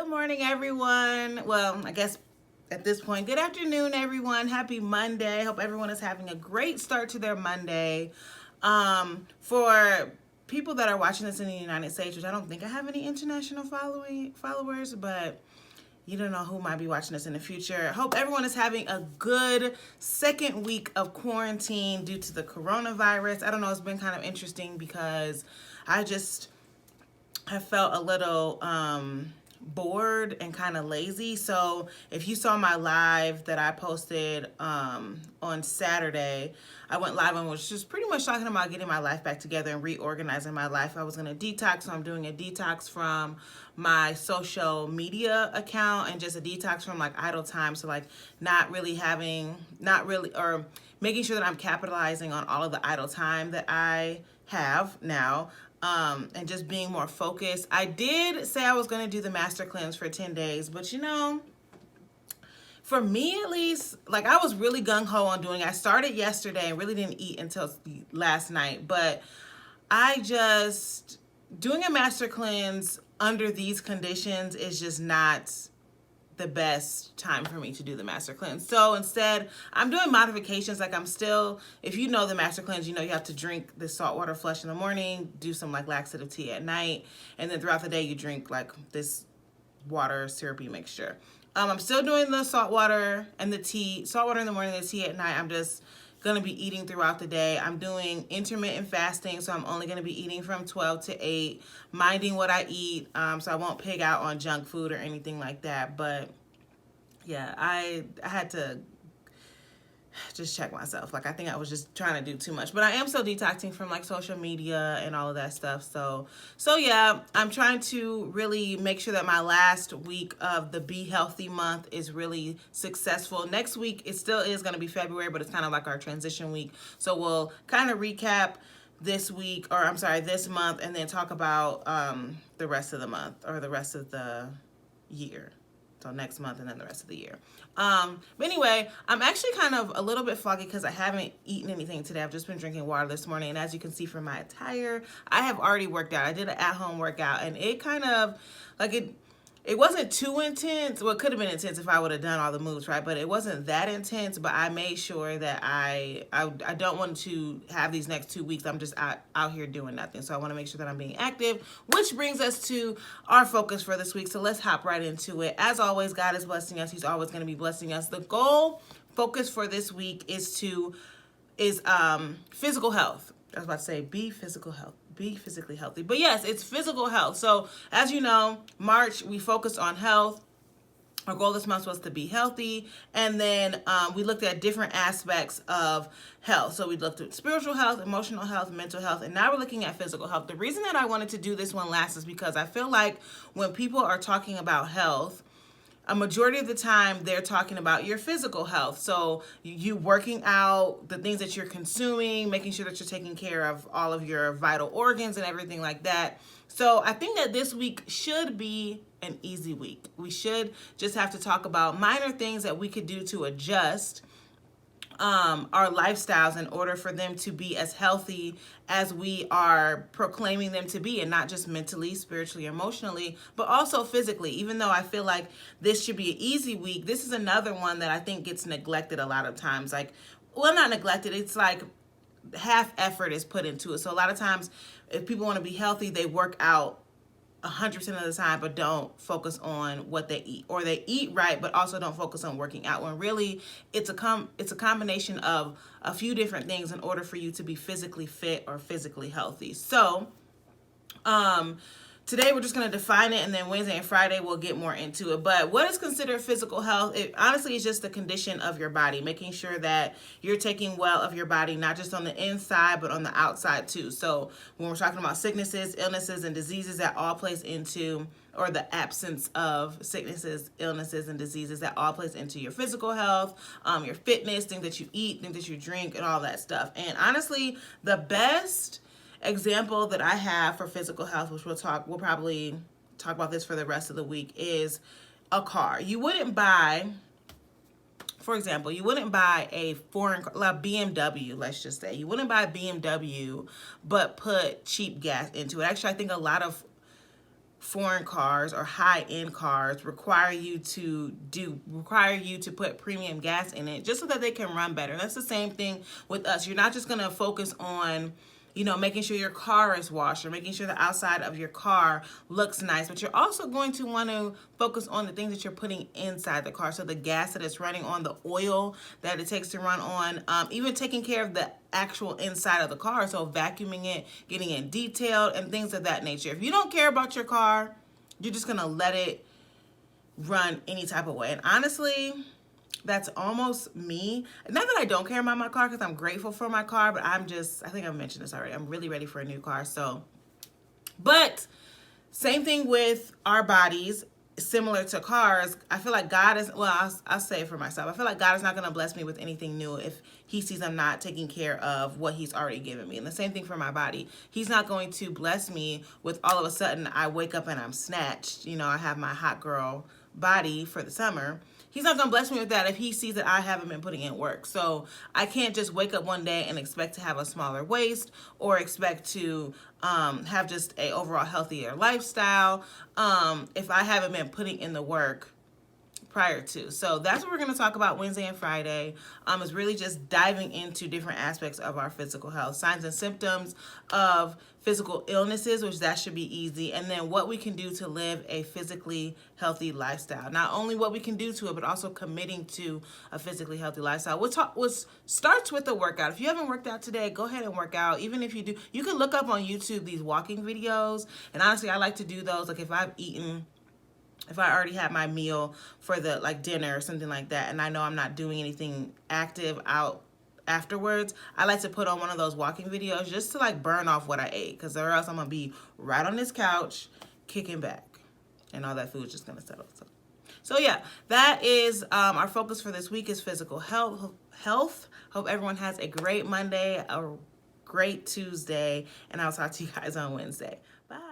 Good morning, everyone. Well, I guess at this point, good afternoon, everyone. Happy Monday. Hope everyone is having a great start to their Monday. For people that are watching this in the United States, which I don't think I have any international followers, but you don't know who might be watching this in the future. Hope everyone is having a good second week of quarantine due to the coronavirus. I don't know, it's been kind of interesting because I just have felt a little bored and kind of lazy. So if you saw my live that I posted on Saturday, I went live and was just pretty much talking about getting my life back together and reorganizing my life. I was going to detox, so I'm doing a detox from my social media account and just a detox from like idle time. So like or making sure that I'm capitalizing on all of the idle time that I have now. And just being more focused. I did say I was going to do the master cleanse for 10 days, but you know, for me at least, like I was really gung-ho on doing it. I started yesterday and really didn't eat until last night, but doing a master cleanse under these conditions is just not the best time for me to do the master cleanse. So instead, I'm doing modifications. Like if you know the master cleanse, you know you have to drink the saltwater flush in the morning, do some like laxative tea at night, and then throughout the day you drink like this water syrupy mixture. I'm still doing the saltwater and the tea, saltwater in the morning, the tea at night. I'm just gonna be eating throughout the day. I'm doing intermittent fasting, so I'm only gonna be eating from 12 to 8, minding what I eat, so I won't pig out on junk food or anything like that. But yeah, I had to just check myself. Like I think I was just trying to do too much, but I am still detoxing from like social media and all of that stuff. So yeah, I'm trying to really make sure that my last week of the Be Healthy month is really successful. Next week it still is going to be February, but it's kind of like our transition week. So we'll kind of recap this month, and then talk about the rest of the month or the rest of the year. So next month and then the rest of the year. But anyway, I'm actually kind of a little bit foggy because I haven't eaten anything today. I've just been drinking water this morning. And as you can see from my attire, I have already worked out. I did an at-home workout, and it kind of, like it wasn't too intense. Well, it could have been intense if I would have done all the moves, right? But it wasn't that intense. But I made sure that I don't want to have these next 2 weeks. I'm just out here doing nothing. So I want to make sure that I'm being active, which brings us to our focus for this week. So let's hop right into it. As always, God is blessing us. He's always going to be blessing us. The focus for this week is physical health. I was about to say be physically healthy. But yes, it's physical health. So as you know, March, we focused on health. Our goal this month was to be healthy. And then we looked at different aspects of health. So we looked at spiritual health, emotional health, mental health, and now we're looking at physical health. The reason that I wanted to do this one last is because I feel like when people are talking about health, a majority of the time they're talking about your physical health. So you working out, the things that you're consuming, making sure that you're taking care of all of your vital organs and everything like that. So I think that this week should be an easy week. We should just have to talk about minor things that we could do to adjust our lifestyles in order for them to be as healthy as we are proclaiming them to be, and not just mentally, spiritually, emotionally, but also physically. Even though I feel like this should be an easy week, this is another one that I think gets neglected a lot of times. Like, well, not neglected, it's like half effort is put into it. So a lot of times if people want to be healthy, they work out 100% of the time, but don't focus on what they eat, or they eat right, but also don't focus on working out, when really it's a combination of a few different things in order for you to be physically fit or physically healthy. So, today we're just going to define it, and then Wednesday and Friday we'll get more into it. But what is considered physical health? It honestly is just the condition of your body, making sure that you're taking well of your body, not just on the inside, but on the outside too. So when we're talking about sicknesses, illnesses, and diseases, that all plays into, or the absence of sicknesses, illnesses, and diseases, that all plays into your physical health, your fitness, things that you eat, things that you drink, and all that stuff. And honestly, the best example that I have for physical health, which we'll probably talk about this for the rest of the week, is a car. You wouldn't buy, for example, a foreign car, like BMW, let's just say. You wouldn't buy a BMW but put cheap gas into it. Actually, I think a lot of foreign cars or high-end cars require you to put premium gas in it just so that they can run better. That's the same thing with us. You're not just going to focus on, you know, making sure your car is washed or making sure the outside of your car looks nice, but you're also going to want to focus on the things that you're putting inside the car. So the gas that it's running on, the oil that it takes to run on, even taking care of the actual inside of the car. So vacuuming it, getting it detailed, and things of that nature. If you don't care about your car, you're just going to let it run any type of way. And honestly, that's almost me. Not that I don't care about my car, because I'm grateful for my car, but I think I've mentioned this already. I'm really ready for a new car. So, but same thing with our bodies, similar to cars. I feel like God is, well, I'll say it for myself. I feel like God is not going to bless me with anything new if he sees I'm not taking care of what he's already given me. And the same thing for my body. He's not going to bless me with all of a sudden I wake up and I'm snatched. You know, I have my hot girl body for the summer. He's not going to bless me with that if he sees that I haven't been putting in work. So I can't just wake up one day and expect to have a smaller waist or expect to have just a overall healthier lifestyle if I haven't been putting in the work prior to. So that's what we're going to talk about Wednesday and Friday. Is really just diving into different aspects of our physical health, signs and symptoms of physical illnesses, which that should be easy, and then what we can do to live a physically healthy lifestyle. Not only what we can do to it, but also committing to a physically healthy lifestyle, which starts with a workout. If you haven't worked out today, go ahead and work out. Even if you do, you can look up on YouTube these walking videos, and honestly, I like to do those. Like if I already had my meal for the dinner or something like that, and I know I'm not doing anything active out afterwards, I like to put on one of those walking videos just to burn off what I ate, because or else I'm gonna be right on this couch kicking back and all that food's just gonna settle. So yeah, that is our focus for this week is physical health. Hope everyone has a great Monday, a great Tuesday, and I'll talk to you guys on Wednesday. Bye.